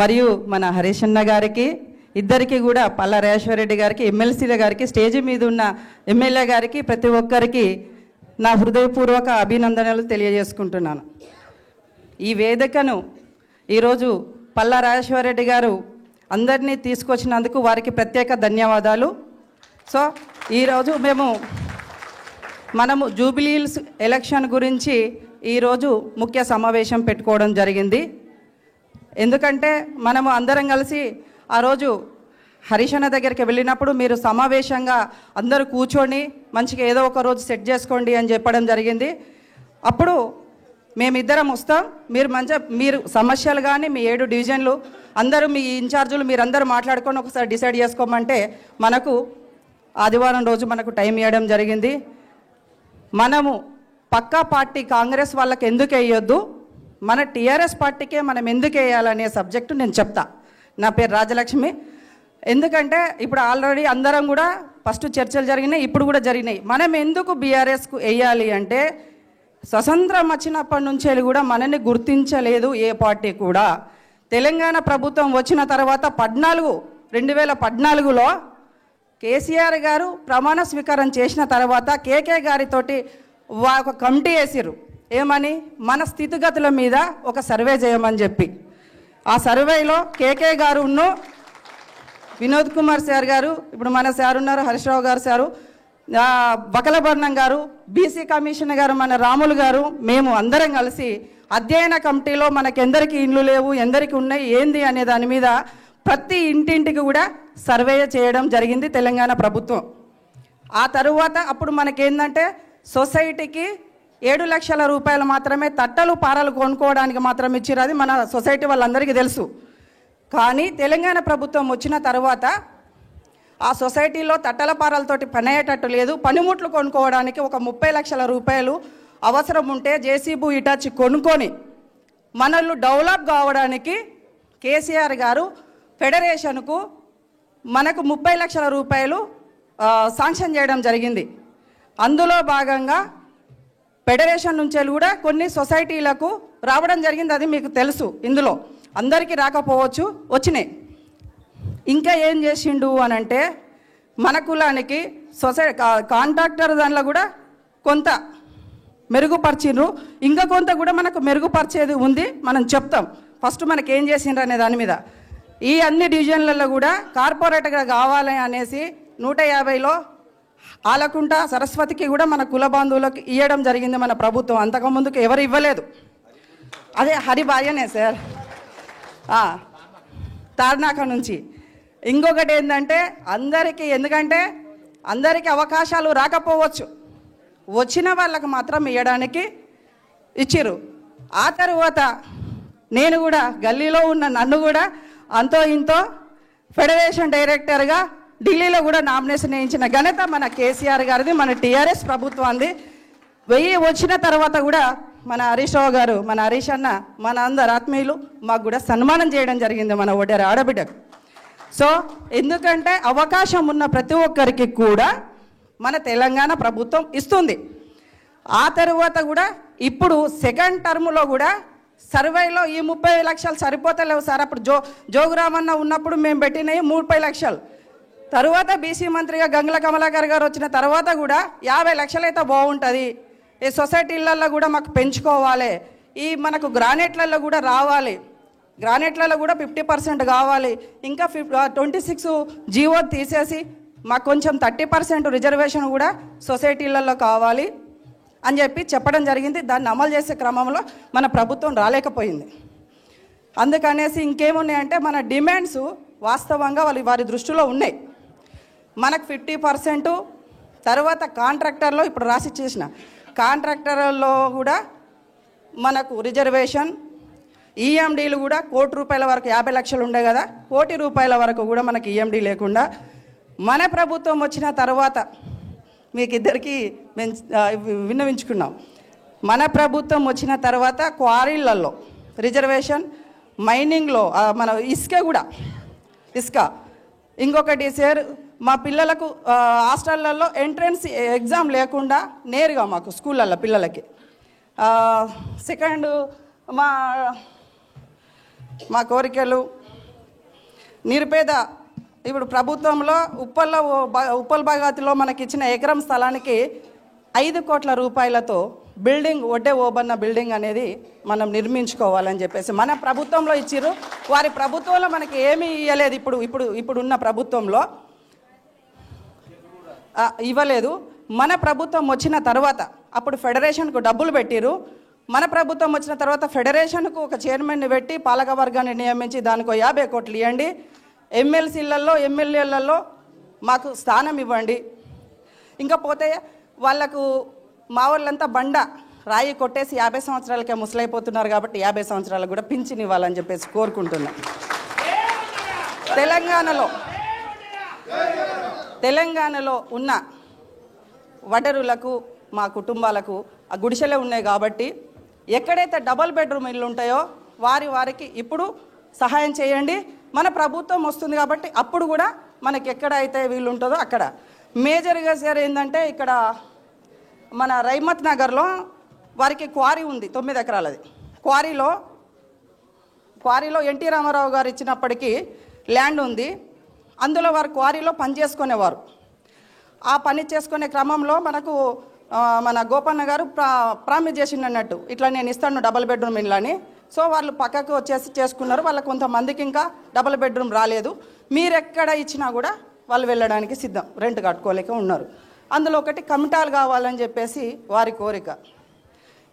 మరియు మన హరీష్ అన్న గారికి ఇద్దరికి కూడా పల్లా రాజేశ్వరరెడ్డి గారికి ఎమ్మెల్సీల గారికి స్టేజ్ మీద ఉన్న ఎమ్మెల్యే గారికి ప్రతి ఒక్కరికి నా హృదయపూర్వక అభినందనలు తెలియజేసుకుంటున్నాను. ఈ వేదికను ఈరోజు పల్లా రాజేశ్వరరెడ్డి గారు అందరినీ తీసుకొచ్చినందుకు వారికి ప్రత్యేక ధన్యవాదాలు. సో ఈరోజు మనము జూబిలీహిల్స్ ఎలక్షన్ గురించి ఈరోజు ముఖ్య సమావేశం పెట్టుకోవడం జరిగింది. ఎందుకంటే మనము అందరం కలిసి ఆ రోజు హరీష్ అన్న దగ్గరికి వెళ్ళినప్పుడు మీరు సమావేశంగా అందరూ కూర్చొని మంచిగా ఏదో ఒక రోజు సెట్ చేసుకోండి అని చెప్పడం జరిగింది. అప్పుడు మేమిద్దరం వస్తాం, మీరు సమస్యలు కానీ మీ 7 డివిజన్లు అందరూ మీ ఇన్ఛార్జులు మీరందరూ మాట్లాడుకొని ఒకసారి డిసైడ్ చేసుకోమంటే మనకు ఆదివారం రోజు మనకు టైం ఇవ్వడం జరిగింది. మనము పక్కా పార్టీ కాంగ్రెస్ వాళ్ళకి ఎందుకు వేయొద్దు, మన టీఆర్ఎస్ పార్టీకే మనం ఎందుకు వేయాలనే సబ్జెక్టు నేను చెప్తా. నా పేరు రాజలక్ష్మి. ఎందుకంటే ఇప్పుడు ఆల్రెడీ అందరం కూడా ఫస్ట్ చర్చలు జరిగినాయి, ఇప్పుడు కూడా జరిగినాయి. మనం ఎందుకు బీఆర్ఎస్కు వేయాలి అంటే స్వతంత్రం వచ్చినప్పటి నుంచి కూడా మనల్ని గుర్తించలేదు ఏ పార్టీ కూడా. తెలంగాణ ప్రభుత్వం వచ్చిన తర్వాత 2014లో కేసీఆర్ గారు ప్రమాణ స్వీకారం చేసిన తర్వాత కేకే గారితోటి ఒక కమిటీ వేసిర్రు. ఏమని, మన స్థితిగతుల మీద ఒక సర్వే చేయమని చెప్పి. ఆ సర్వేలో కేకే గారు వినోద్ కుమార్ సార్ గారు, ఇప్పుడు మన సార్ ఉన్నారు హరీష్ రావు గారు సారు, బకలబర్ణం గారు, బీసీ కమిషనర్ గారు మన రాములు గారు, మేము అందరం కలిసి అధ్యయన కమిటీలో మనకెందరికి ఇండ్లు లేవు, ఎందరికి ఉన్నాయి, ఏంది అనే దాని మీద ప్రతి ఇంటింటికి కూడా సర్వే చేయడం జరిగింది తెలంగాణ ప్రభుత్వం. ఆ తరువాత అప్పుడు మనకేందంటే సొసైటీకి 7 లక్షల రూపాయలు మాత్రమే తట్టలు పారలు కొనుక్కోవడానికి మాత్రం ఇచ్చిరు. అది మన సొసైటీ వాళ్ళందరికీ తెలుసు. కానీ తెలంగాణ ప్రభుత్వం వచ్చిన తర్వాత ఆ సొసైటీలో తట్టల పారలతోటి పని అయ్యేటట్టు లేదు. పనిముట్లు కొనుక్కోవడానికి ఒక 30 లక్షల రూపాయలు అవసరం ఉంటే జేసీబీ ఇటాచి కొనుక్కొని మనల్ని డెవలప్ కావడానికి కేసీఆర్ గారు ఫెడరేషన్కు మనకు 30 లక్షల రూపాయలు శాంక్షన్ చేయడం జరిగింది. అందులో భాగంగా ఫెడరేషన్ నుంచి కూడా కొన్ని సొసైటీలకు రావడం జరిగింది. అది మీకు తెలుసు. ఇందులో అందరికీ రాకపోవచ్చు, వచ్చినాయి. ఇంకా ఏం చేసిండు అని అంటే మన కులానికి కాంట్రాక్టర్ దానిలో కూడా కొంత మెరుగుపరిచిండ్రు, ఇంకా కొంత కూడా మనకు మెరుగుపరిచేది ఉంది, మనం చెప్తాం. ఫస్ట్ మనకి ఏం చేసిండ్రు అనే దాని మీద ఈ అన్ని డివిజన్లలో కూడా కార్పొరేట్గా కావాలి అనేసి 150లో ఆలకుంట సరస్వతికి కూడా మన కుల బంధువులకు ఇవ్వడం జరిగింది మన ప్రభుత్వం. అంతకుముందుకు ఎవరు ఇవ్వలేదు. అదే హరిబాయనే సార్, తార్నాక నుంచి. ఇంకొకటి ఏంటంటే అందరికీ, ఎందుకంటే అందరికీ అవకాశాలు రాకపోవచ్చు, వచ్చిన వాళ్ళకు మాత్రం ఇవ్వడానికి ఇచ్చిర్రు. ఆ తర్వాత నేను కూడా గల్లీలో ఉన్న నన్ను కూడా అంతో ఇంతో ఫెడరేషన్ డైరెక్టర్గా ఢిల్లీలో కూడా నామినేషన్ వేయించిన ఘనత మన కేసీఆర్ గారిది, మన టీఆర్ఎస్ ప్రభుత్వాన్ని. 1000 వచ్చిన తర్వాత కూడా మన హరీష్ రావు గారు, మన హరీష్ అన్న, మన అందరు ఆత్మీయులు మాకు కూడా సన్మానం చేయడం జరిగింది మన ఒడ్డేరు ఆడబిడ్డకు. సో ఎందుకంటే అవకాశం ఉన్న ప్రతి ఒక్కరికి కూడా మన తెలంగాణ ప్రభుత్వం ఇస్తుంది. ఆ తర్వాత కూడా ఇప్పుడు సెకండ్ టర్మ్లో కూడా సర్వేలో ఈ 30 లక్షలు సరిపోతలేవు సార్. అప్పుడు జోగురామన్న ఉన్నప్పుడు మేము పెట్టినవి 30 లక్షలు. తరువాత బీసీ మంత్రిగా గంగుల కమలాకర్ గారు వచ్చిన తర్వాత కూడా 50 లక్షలు అయితే బాగుంటుంది. ఈ సొసైటీలలో కూడా మాకు పెంచుకోవాలి, ఈ మనకు గ్రానైట్లలో కూడా రావాలి, గ్రానైట్లలో కూడా 50% కావాలి, ఇంకా 26 జీవో తీసేసి మాకు కొంచెం 30% రిజర్వేషన్ కూడా సొసైటీలలో కావాలి అని చెప్పి చెప్పడం జరిగింది. దాన్ని అమలు చేసే క్రమంలో మన ప్రభుత్వం రాలేకపోయింది. అందుకనేసి ఇంకేమున్నాయంటే మన డిమాండ్స్ వాస్తవంగా వారి దృష్టిలో ఉన్నాయి. మనకు 50%, తర్వాత కాంట్రాక్టర్లో ఇప్పుడు రాసి చేసిన కాంట్రాక్టర్లో కూడా మనకు రిజర్వేషన్, ఈఎండీలు కూడా 1 కోటి రూపాయల వరకు 50 లక్షలు ఉండే కదా, 1 కోటి రూపాయల వరకు కూడా మనకి ఈఎండీ లేకుండా మన ప్రభుత్వం వచ్చిన తర్వాత మీకు ఇద్దరికి విన్నవించుకున్నాం. మన ప్రభుత్వం వచ్చిన తర్వాత క్వారీలలో రిజర్వేషన్, మైనింగ్లో మన ఇసుక ఇంకొకటి సార్, మా పిల్లలకు హాస్టళ్లలో ఎంట్రన్స్ ఎగ్జామ్ లేకుండా నేరుగా మాకు స్కూళ్ళల్లో పిల్లలకి. సెకండ్ మా కోరికలు నిరుపేద ఇప్పుడు ప్రభుత్వంలో ఉప్పల్ భగవతిలో మనకి ఇచ్చిన ఎకరం స్థలానికి 5 కోట్ల రూపాయలతో బిల్డింగ్ ఒడ్డే ఓబన్న బిల్డింగ్ అనేది మనం నిర్మించుకోవాలని చెప్పేసి మన ప్రభుత్వంలో ఇచ్చిర్రు. వారి ప్రభుత్వంలో మనకి ఏమీ ఇవ్వలేదు. ఇప్పుడున్న ప్రభుత్వంలో ఇవ్వలేదు. మన ప్రభుత్వం వచ్చిన తర్వాత అప్పుడు ఫెడరేషన్కు డబ్బులు పెట్టిరు. మన ప్రభుత్వం వచ్చిన తర్వాత ఫెడరేషన్కు ఒక చైర్మన్ని పెట్టి పాలక వర్గాన్ని నియమించి దానికి 50 కోట్లు ఇవ్వండి, ఎమ్మెల్సీలలో ఎమ్మెల్యేలలో మాకు స్థానం ఇవ్వండి. ఇంకా పోతే వాళ్లకు మా వాళ్ళంతా బండ రాయి కొట్టేసి 50 సంవత్సరాలకే ముసలైపోతున్నారు కాబట్టి 50 సంవత్సరాలకు కూడా పింఛన్ ఇవ్వాలని చెప్పేసి కోరుకుంటున్నాం. తెలంగాణలో ఉన్న వడరులకు మా కుటుంబాలకు ఆ గుడిసెలే ఉన్నాయి కాబట్టి ఎక్కడైతే డబుల్ బెడ్రూమ్ ఇల్లు ఉంటాయో వారికి ఇప్పుడు సహాయం చేయండి. మన ప్రభుత్వం వస్తుంది కాబట్టి అప్పుడు కూడా మనకి ఎక్కడైతే వీళ్ళు ఉంటుందో అక్కడ మేజర్గా సార్ ఏంటంటే ఇక్కడ మన రైమత్ నగర్లో వారికి క్వారీ ఉంది 9 ఎకరాలది. క్వారీలో ఎన్టీ రామారావు గారు ఇచ్చినప్పటికీ ల్యాండ్ ఉంది. అందులో వారు క్వారీలో పని చేసుకునేవారు. ఆ పని చేసుకునే క్రమంలో మనకు మన గోపన్న గారు ప్రామిస్ చేసిండు అన్నట్టు, ఇట్లా నేను ఇస్తాను డబుల్ బెడ్రూమ్ ఇల్లు అని. సో వాళ్ళు పక్కకు వచ్చేసి చేసుకున్నారు. వాళ్ళకు కొంతమందికి ఇంకా డబుల్ బెడ్రూమ్ రాలేదు. మీరెక్కడ ఇచ్చినా కూడా వాళ్ళు వెళ్ళడానికి సిద్ధం, రెంట్ కట్టుకోలేక ఉన్నారు. అందులో ఒకటి కమిటాలు కావాలని చెప్పేసి వారి కోరిక.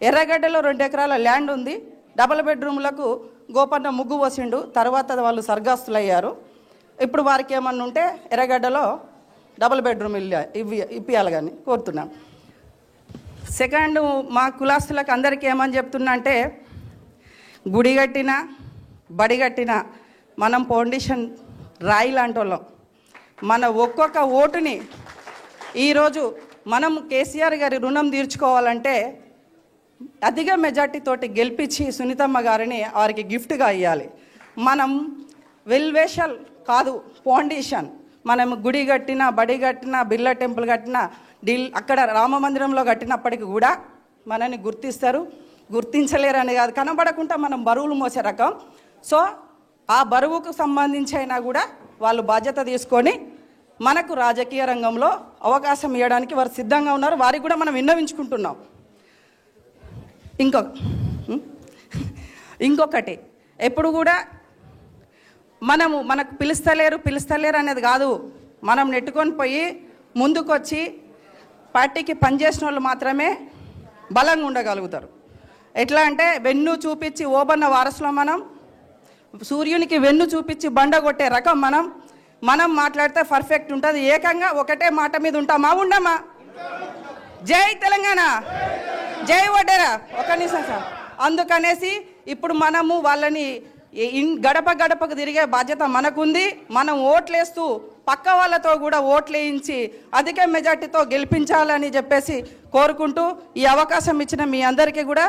ఎర్రగడ్డలో 2 ఎకరాల ల్యాండ్ ఉంది. డబుల్ బెడ్రూమ్లకు గోపన్న ముగ్గు పోసిండు. తర్వాత వాళ్ళు సర్గాస్తులు అయ్యారు. ఇప్పుడు వారికి ఏమన్నా ఉంటే ఎర్రగడ్డలో డబుల్ బెడ్రూమ్ ఇల్లు ఇప్పియాలి కానీ కోరుతున్నాం. సెకండ్, మా కులాస్తులకు అందరికీ ఏమని చెప్తున్నా అంటే, గుడి కట్టినా బడి కట్టినా మనం ఫౌండేషన్ రాయి లాంటి వాళ్ళం. మన ఒక్కొక్క ఓటుని ఈరోజు మనం కేసీఆర్ గారి రుణం తీర్చుకోవాలంటే అధిక మెజార్టీతోటి గెలిపించి సునీతమ్మ గారిని వారికి గిఫ్ట్గా ఇవ్వాలి. మనం వెల్వేషల్ కాదు, ఫౌండేషన్. మనం గుడి కట్టినా బడి కట్టినా బిర్లా టెంపుల్ కట్టినా అక్కడ రామ మందిరంలో కట్టినప్పటికీ కూడా మనని గుర్తిస్తారు. గుర్తించలేరని కాదు, కనబడకుండా మనం బరువులు మోసే రకం. సో ఆ బరువుకు సంబంధించి అయినా కూడా వాళ్ళు బాధ్యత తీసుకొని మనకు రాజకీయ రంగంలో అవకాశం ఇవ్వడానికి వారు సిద్ధంగా ఉన్నారు. వారికి కూడా మనం విన్నవించుకుంటున్నాం. ఇంకొకటి, ఎప్పుడు కూడా మనకు పిలుస్తలేరు అనేది కాదు. మనం నెట్టుకొని పోయి ముందుకొచ్చి పార్టీకి పనిచేసిన వాళ్ళు మాత్రమే బలంగా ఉండగలుగుతారు. ఎట్లా అంటే వెన్ను చూపించి ఓబన్న వారసులో మనం, సూర్యునికి వెన్ను చూపించి బండ కొట్టే రకం మనం మాట్లాడితే పర్ఫెక్ట్ ఉంటుంది. ఏకంగా ఒకటే మాట మీద ఉంటామా ఉండమా? జై తెలంగాణ, జై వడ్డెర. ఒక నిమిషం సార్. అందుకనేసి ఇప్పుడు మనము వాళ్ళని గడప గడపకు తిరిగే బాధ్యత మనకుంది. మనం ఓట్లేస్తూ పక్క వాళ్ళతో కూడా ఓట్లేయించి అధిక మెజార్టీతో గెలిపించాలని చెప్పేసి కోరుకుంటూ ఈ అవకాశం ఇచ్చిన మీ అందరికీ కూడా